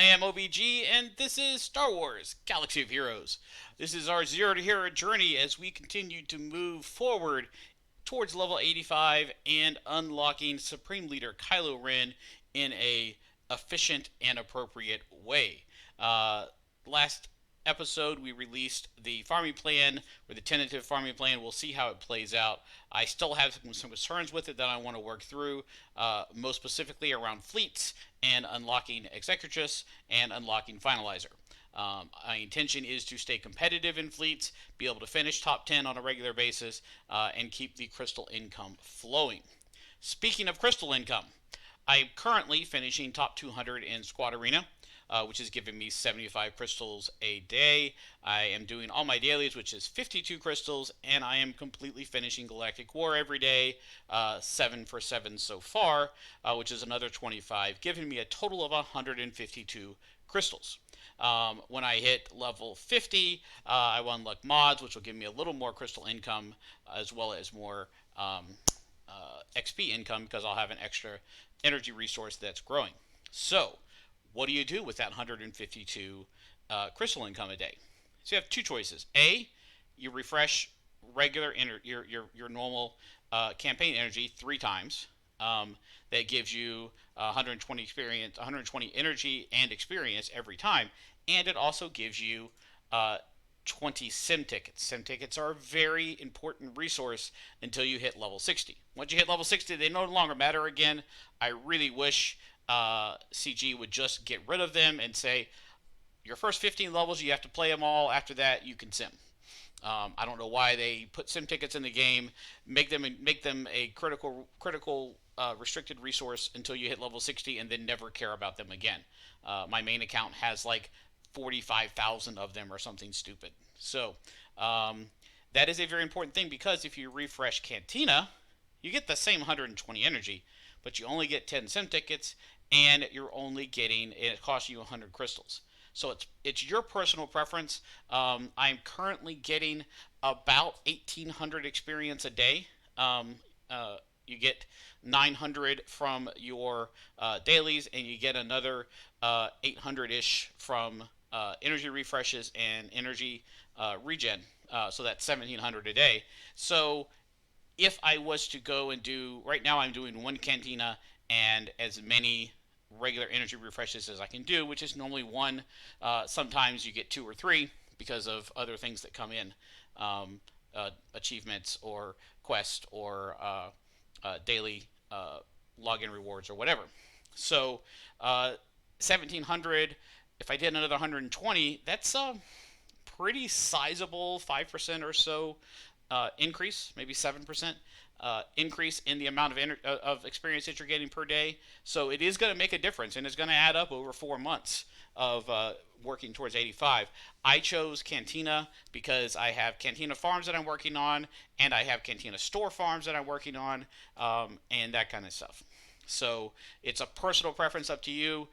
I am OBG, and this is Star Wars Galaxy of Heroes. This is our Zero to Hero journey as we continue to move forward towards level 85 and unlocking Supreme Leader Kylo Ren in a efficient and appropriate way. Last episode we released the farming plan, or the tentative farming plan. We'll see how it plays out. I still have some concerns with it that I want to work through, most specifically around fleets and unlocking Executrix and unlocking Finalizer. My intention is to stay competitive in fleets, be able to finish top 10 on a regular basis, and keep the crystal income flowing. Speaking of crystal income, I'm currently finishing top 200 in Squad Arena, which is giving me 75 crystals a day. I am doing all my dailies, which is 52 crystals, and I am completely finishing Galactic War every day, 7 for 7 so far, which is another 25, giving me a total of 152 crystals. When I hit level 50, I will unlock mods, which will give me a little more crystal income, as well as more XP income, because I'll have an extra energy resource that's growing. So, what do you do with that 152 crystal income a day? So you have two choices. A, you refresh regular your normal campaign energy 3 times. That gives you 120 experience, 120 energy and experience every time, and it also gives you 20 sim tickets. Sim tickets are a very important resource until you hit level 60. Once you hit level 60, they no longer matter again. I really wish CG would just get rid of them and say, your first 15 levels, you have to play them all. After that, you can sim. I don't know why they put sim tickets in the game, make them a critical restricted resource until you hit level 60, and then never care about them again. My main account has like 45,000 of them or something stupid. So that is a very important thing, because if you refresh Cantina, you get the same 120 energy, but you only get 10 sim tickets, and you're only getting, it costs you 100 crystals. So it's your personal preference. I'm currently getting about 1,800 experience a day. You get 900 from your dailies, and you get another 800-ish from energy refreshes and energy regen. So that's 1,700 a day. So if I was to go and do, right now I'm doing 1 cantina and as many regular energy refreshes as I can do, which is normally 1. Sometimes you get 2 or 3 because of other things that come in, achievements or quests or daily login rewards or whatever. So 1,700, if I did another 120, that's a pretty sizable 5% or so increase, maybe 7%. Increase in the amount of experience that you're getting per day. So it is going to make a difference, and it's going to add up over 4 months of working towards 85. I chose Cantina because I have Cantina farms that I'm working on, and I have Cantina store farms that I'm working on, and that kind of stuff. So it's a personal preference, up to you.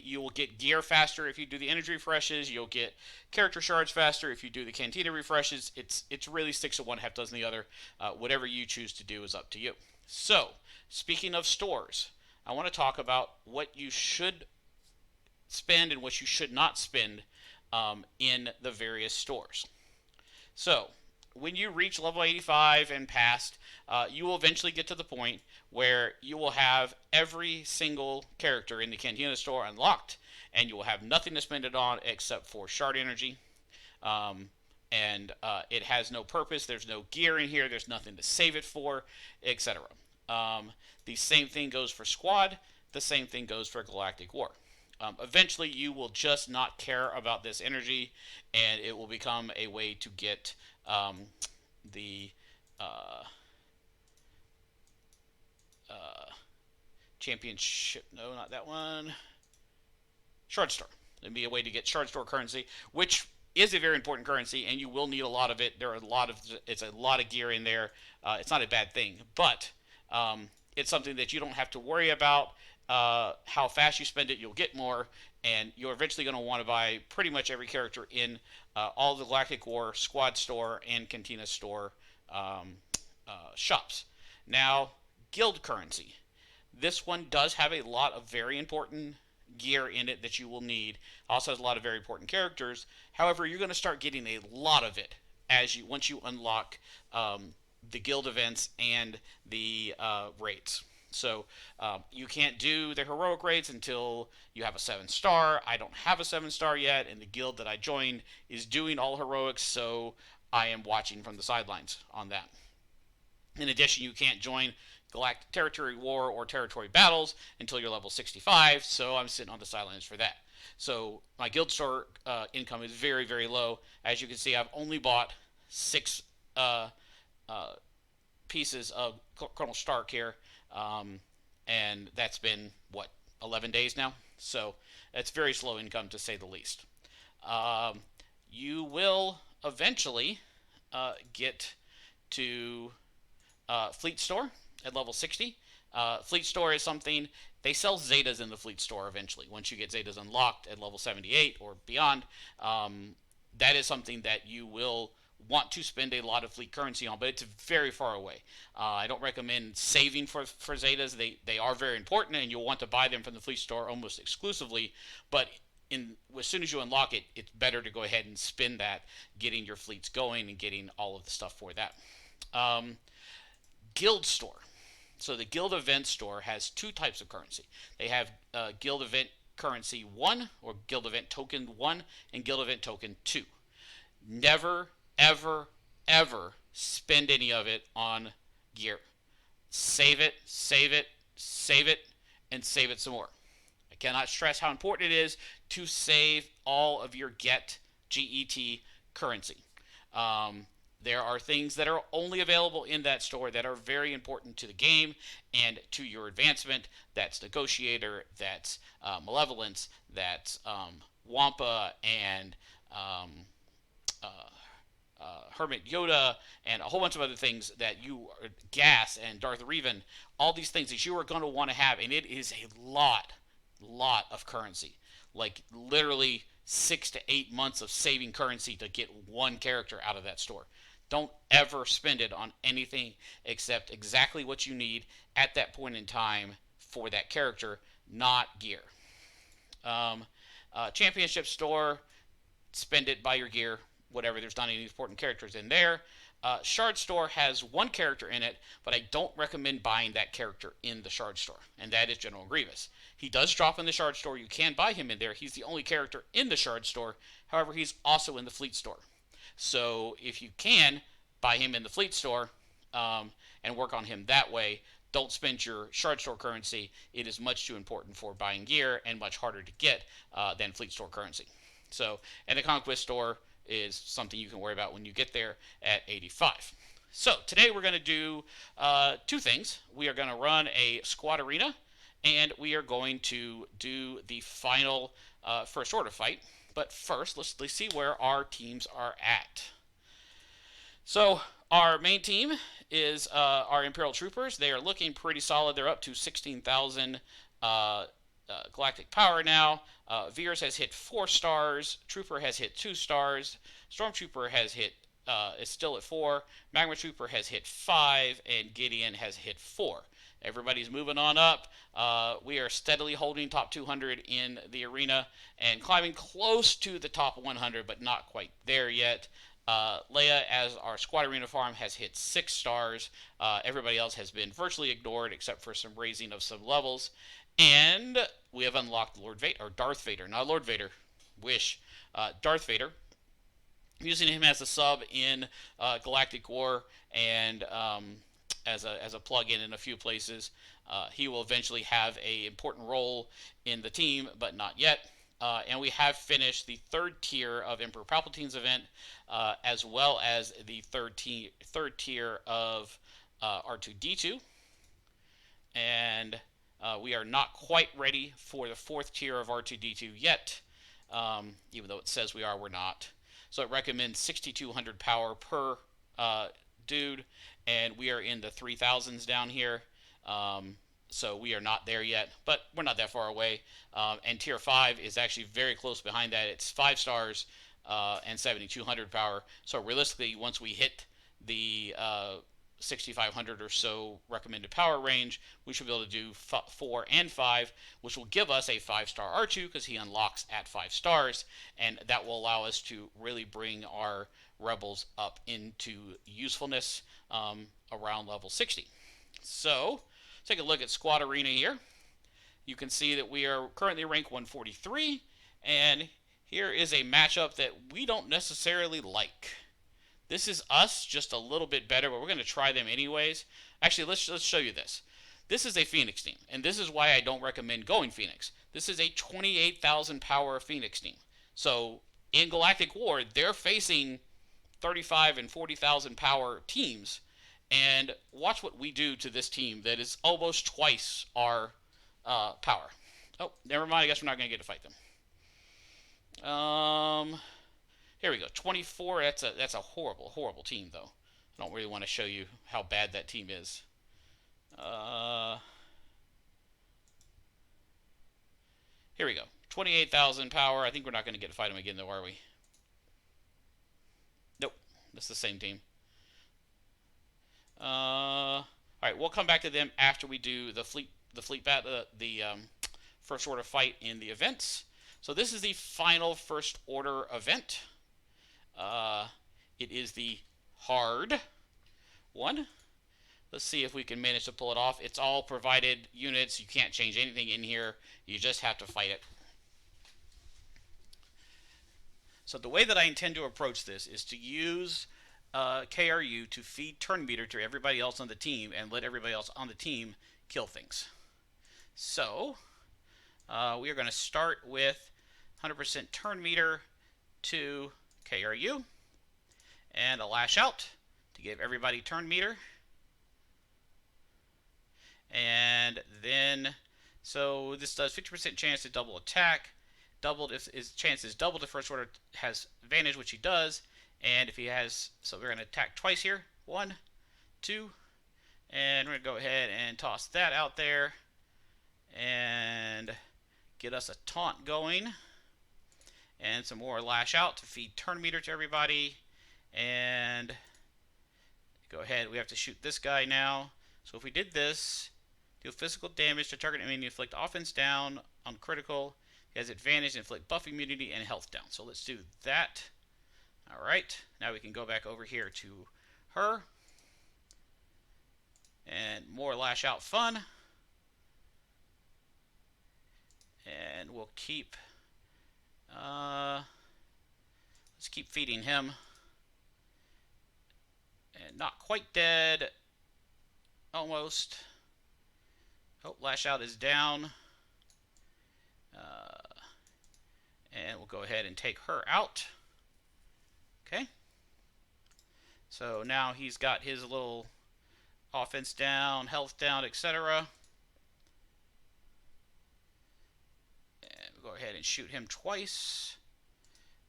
You will get gear faster if you do the energy refreshes. You'll get character shards faster if you do the Cantina refreshes. It's really 6 of one, half dozen the other. Whatever you choose to do is up to you. So, speaking of stores, I want to talk about what you should spend and what you should not spend in the various stores. So, when you reach level 85 and past, you will eventually get to the point where you will have every single character in the Cantina store unlocked, and you will have nothing to spend it on except for shard energy. And it has no purpose. There's no gear in here. There's nothing to save it for, etc. The same thing goes for Squad. The same thing goes for Galactic War. Eventually, you will just not care about this energy, and it will become a way to get the championship. No, not that one. Shard Store. It'd be a way to get Shard Store currency, which is a very important currency, and you will need a lot of it. It's a lot of gear in there. It's not a bad thing, but it's something that you don't have to worry about. How fast you spend it, you'll get more, and you're eventually going to want to buy pretty much every character in all the Galactic War, Squad Store, and Cantina Store shops. Now, guild currency. This one does have a lot of very important gear in it that you will need. Also has a lot of very important characters. However, you're going to start getting a lot of it as you once you unlock the guild events and the raids. So you can't do the heroic raids until you have a 7-star. I don't have a 7-star yet, and the guild that I joined is doing all heroics, so I am watching from the sidelines on that. In addition, you can't join Galactic Territory War or Territory Battles until you're level 65, so I'm sitting on the sidelines for that. So my guild store income is very, very low. As you can see, I've only bought 6 uh, uh, pieces of Colonel Stark here, and that's been, what, 11 days now? So that's very slow income, to say the least. Um, you will eventually get to Fleet Store at level 60. Fleet Store is something, they sell Zetas in the Fleet Store eventually. Once you get Zetas unlocked at level 78 or beyond, that is something that you will want to spend a lot of fleet currency on, but it's very far away. I don't recommend saving for Zetas. They are very important, and you'll want to buy them from the Fleet Store almost exclusively, but as soon as you unlock it, it's better to go ahead and spend that getting your fleets going and getting all of the stuff for that. Guild Store. So the Guild Event Store has 2 types of currency. They have Guild Event Currency 1, or Guild Event Token 1, and Guild Event Token 2. Never, ever, ever spend any of it on gear. Save it, save it, save it, and save it some more. I cannot stress how important it is to save all of your GET currency. There are things that are only available in that store that are very important to the game and to your advancement. That's Negotiator, that's Malevolence, that's Wampa, and Hermit Yoda, and a whole bunch of other things that you, Gas and Darth Revan, all these things that you are going to want to have, and it is a lot of currency. Like literally 6 to 8 months of saving currency to get one character out of that store. Don't ever spend it on anything except exactly what you need at that point in time for that character, not gear. Championship store, spend it, buy your gear, whatever. There's not any important characters in there. Shard store has 1 character in it, but I don't recommend buying that character in the Shard store, and that is General Grievous. He does drop in the Shard store. You can buy him in there. He's the only character in the Shard store. However, he's also in the Fleet store. So if you can, buy him in the Fleet store and work on him that way. Don't spend your Shard store currency. It is much too important for buying gear and much harder to get than Fleet store currency. So, and the Conquest store is something you can worry about when you get there at 85. So today we're going to do 2 things. We are going to run a squad arena, and we are going to do the final first order fight. But first, let's see where our teams are at. So our main team is our Imperial Troopers. They are looking pretty solid. They're up to 16,000 galactic power now. Veers has hit 4 stars. Trooper has hit 2 stars. Stormtrooper has hit is still at 4. Magma Trooper has hit 5, and Gideon has hit 4. Everybody's moving on up. We are steadily holding top 200 in the arena and climbing close to the top 100, but not quite there yet. Leia, as our squad arena farm, has hit 6 stars. Everybody else has been virtually ignored except for some raising of some levels. And we have unlocked Darth Vader, not Lord Vader. Wish. Darth Vader. Using him as a sub in Galactic War and as a plug-in in a few places. He will eventually have an important role in the team, but not yet. And we have finished the 3rd tier of Emperor Palpatine's event, as well as the third tier of R2-D2. And we are not quite ready for the 4th tier of R2-D2 yet. Even though it says we are, we're not. So it recommends 6,200 power per dude, and we are in the 3,000s down here. So we are not there yet, but we're not that far away. And tier 5 is actually very close behind that. It's 5 stars and 7,200 power. So realistically, once we hit the 6,500 or so recommended power range, we should be able to do 4 and 5, which will give us a 5-star R2 because he unlocks at 5 stars, and that will allow us to really bring our rebels up into usefulness around level 60. So, take a look at Squad Arena here. You can see that we are currently ranked 143, and here is a matchup that we don't necessarily like. This is us just a little bit better, but we're going to try them anyways. Actually, let's show you this. This is a Phoenix team, and this is why I don't recommend going Phoenix. This is a 28,000 power Phoenix team. So in Galactic War, they're facing 35 and 40,000 power teams, and watch what we do to this team that is almost twice our power. Oh, never mind. I guess we're not going to get to fight them. Here we go. 24. That's a horrible team, though. I don't really want to show you how bad that team is. Here we go. 28,000 power. I think we're not going to get to fight them again, though, are we? Nope. That's the same team. All right. We'll come back to them after we do the fleet first order fight in the events. So this is the final first order event. It is the hard one. Let's see if we can manage to pull it off. It's all provided units. You can't change anything in here. You just have to fight it. So the way that I intend to approach this is to use KRU to feed turn meter to everybody else on the team and let everybody else on the team kill things. So we are going to start with 100% turn meter to KRU and a lash out to give everybody turn meter. And then, so this does 50% chance to double attack. Doubled if his chance is doubled if first order has advantage, which he does. And if he has, so we're going to attack twice here. 1, 2, and we're going to go ahead and toss that out there and get us a taunt going. And some more lash out to feed turn meter to everybody. And go ahead, we have to shoot this guy now. So if we did this, deal physical damage to target enemy, inflict offense down on critical. He has advantage, inflict buff immunity, and health down. So let's do that. Alright, now we can go back over here to her. And more lash out fun. And we'll keep... let's keep feeding him. And not quite dead. Almost. Oh, lash out is down. And we'll go ahead and take her out. Okay. So now he's got his little offense down, health down, etc. And we'll go ahead and shoot him twice.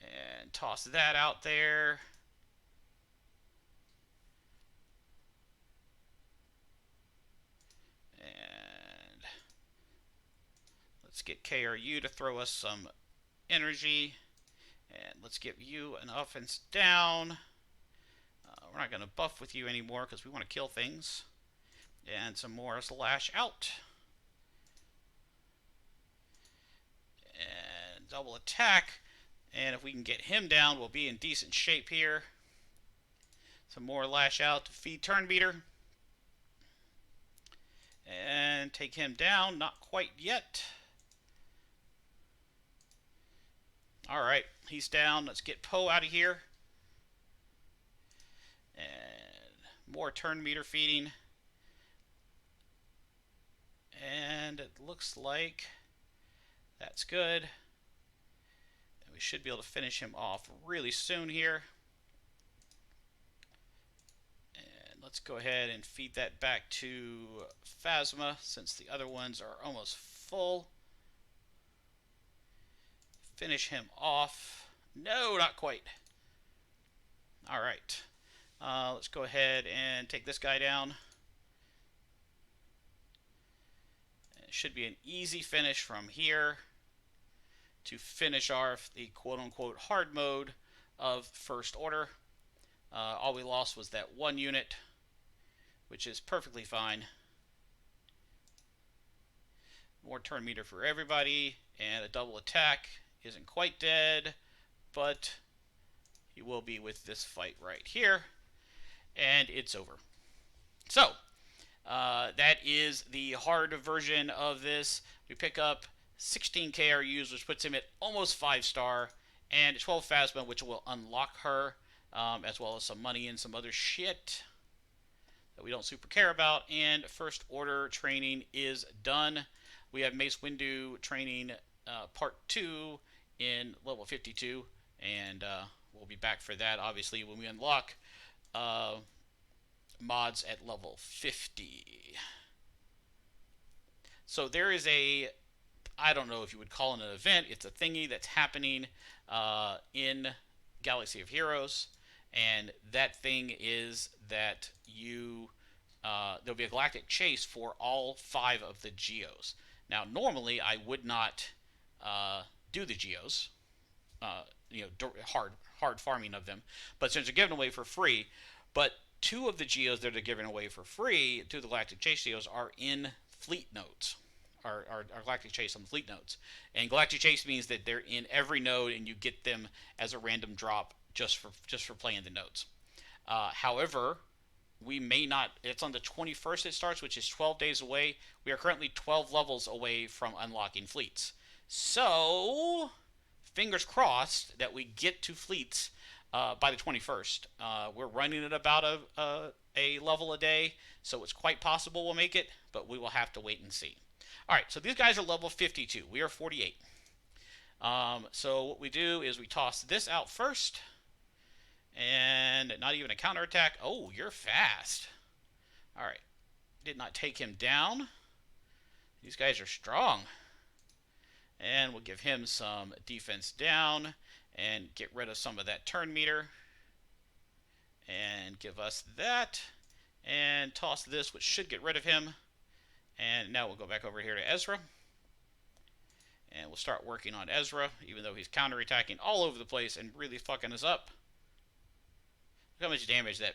And toss that out there. And let's get KRU to throw us some energy. And let's give you an offense down. We're not going to buff with you anymore because we want to kill things. And some more slash out. And double attack. And if we can get him down, we'll be in decent shape here. Some more lash out to feed turn meter. And take him down. Not quite yet. Alright, he's down. Let's get Poe out of here. And more turn meter feeding. And it looks like that's good. And we should be able to finish him off really soon here. And let's go ahead and feed that back to Phasma since the other ones are almost full. Finish him off. No, not quite. Alright. Let's go ahead and take this guy down. It should be an easy finish from here to finish off the quote-unquote hard mode of First Order. All we lost was that one unit. which is perfectly fine. More turn meter for everybody, and a double attack isn't quite dead, but he will be with this fight right here, and it's over. So, that is the hard version of this. We pick up 16 KRUs, which puts him at almost 5-star, and 12 Phasma, which will unlock her, as well as some money and some other shit that we don't super care about. And First Order training is done. We have Mace Windu training part 2 in level 52, and we'll be back for that, obviously, when we unlock mods at level 50. So there is a, I don't know if you would call it an event, it's a thingy that's happening in Galaxy of Heroes, and that thing is that there'll be a galactic chase for all 5 of the geos. Now, normally I would not do the geos, hard farming of them, but since they're given away for free, but 2 of the geos that are given away for free, 2 of the galactic chase geos, are in fleet nodes. Our galactic chase on the fleet nodes, and galactic chase means that they're in every node, and you get them as a random drop just for playing the nodes. However, we may not. It's on the 21st it starts, which is 12 days away. We are currently 12 levels away from unlocking fleets. So, fingers crossed that we get to fleets by the 21st. We're running at about a level a day, so it's quite possible we'll make it, but we will have to wait and see. Alright, so these guys are level 52. We are 48. So what we do is we toss this out first, and not even a counterattack. Oh, you're fast. Alright, did not take him down. These guys are strong. And we'll give him some defense down and get rid of some of that turn meter. And give us that. And toss this, which should get rid of him. And now we'll go back over here to Ezra. And we'll start working on Ezra, even though he's counterattacking all over the place and really fucking us up. Look how much damage that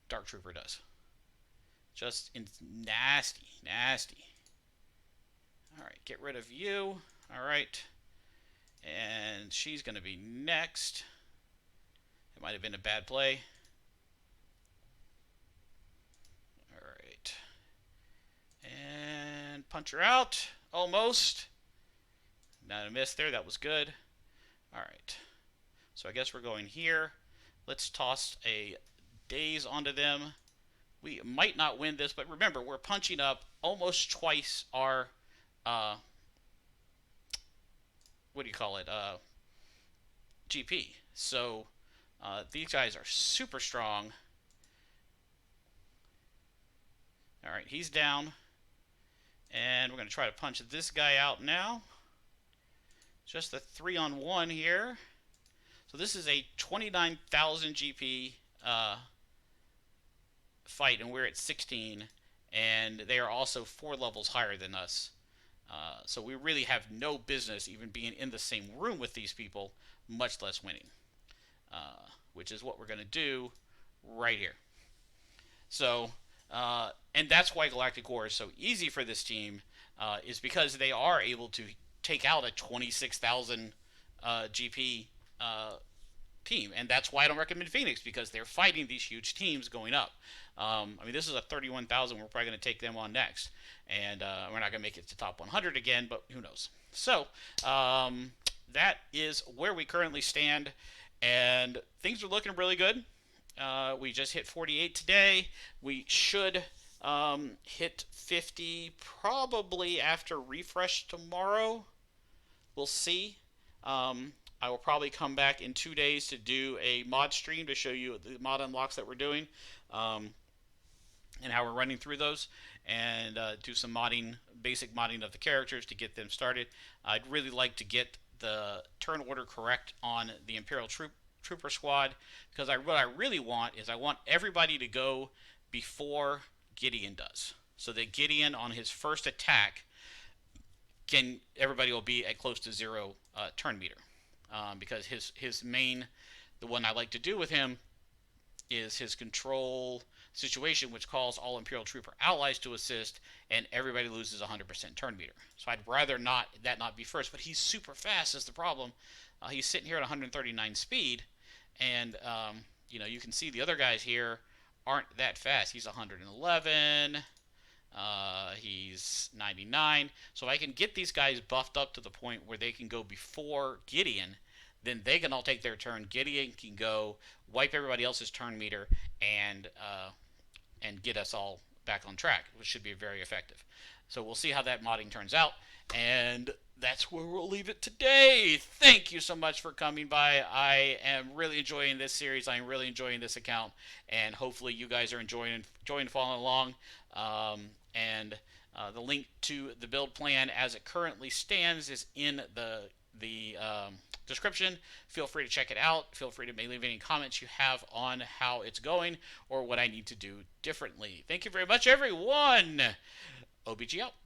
Dark Trooper does. Just nasty, nasty. Alright, get rid of you. Alright. And she's going to be next. It might have been a bad play. Alright. And punch her out. Almost. Not a miss there. That was good. Alright. So I guess we're going here. Let's toss a daze onto them. We might not win this, but remember, we're punching up almost twice our what do you call it? GP. So these guys are super strong. Alright, he's down. And we're going to try to punch this guy out now. Just a 3-on-1 here. So this is a 29,000 GP fight, and we're at 16. And they are also 4 levels higher than us. So we really have no business even being in the same room with these people, much less winning. Which is what we're going to do right here. So, and that's why Galactic War is so easy for this team, is because they are able to take out a 26,000 GP team. And that's why I don't recommend Phoenix, because they're fighting these huge teams going up. I mean, this is a 31,000. We're probably going to take them on next. And we're not going to make it to top 100 again, but who knows. So, that is where we currently stand. And things are looking really good. We just hit 48 today. We should hit 50 probably after refresh tomorrow. We'll see. I will probably come back in 2 days to do a mod stream to show you the mod unlocks that we're doing, and how we're running through those, and do some modding, basic modding of the characters to get them started. I'd really like to get the turn order correct on the Imperial Trooper squad, because what I really want is I want everybody to go before Gideon does, so that Gideon on his first attack everybody will be at close to 0 turn meter, because his main, the one I like to do with him, is his control. situation, which calls all Imperial Trooper allies to assist, and everybody loses 100% turn meter. So I'd rather not be first, but he's super fast is the problem. He's sitting here at 139 speed, and you can see the other guys here aren't that fast. He's 111. He's 99. So if I can get these guys buffed up to the point where they can go before Gideon, then they can all take their turn. Gideon can go wipe everybody else's turn meter and get us all back on track, which should be very effective. So we'll see how that modding turns out, and that's where we'll leave it today. Thank you so much for coming by. I am really enjoying this series. I'm really enjoying this account, and hopefully you guys are enjoying following along. The link to the build plan as it currently stands is in the description. Feel free to check it out. Feel free to leave any comments you have on how it's going or what I need to do differently. Thank you very much, everyone. OBG out.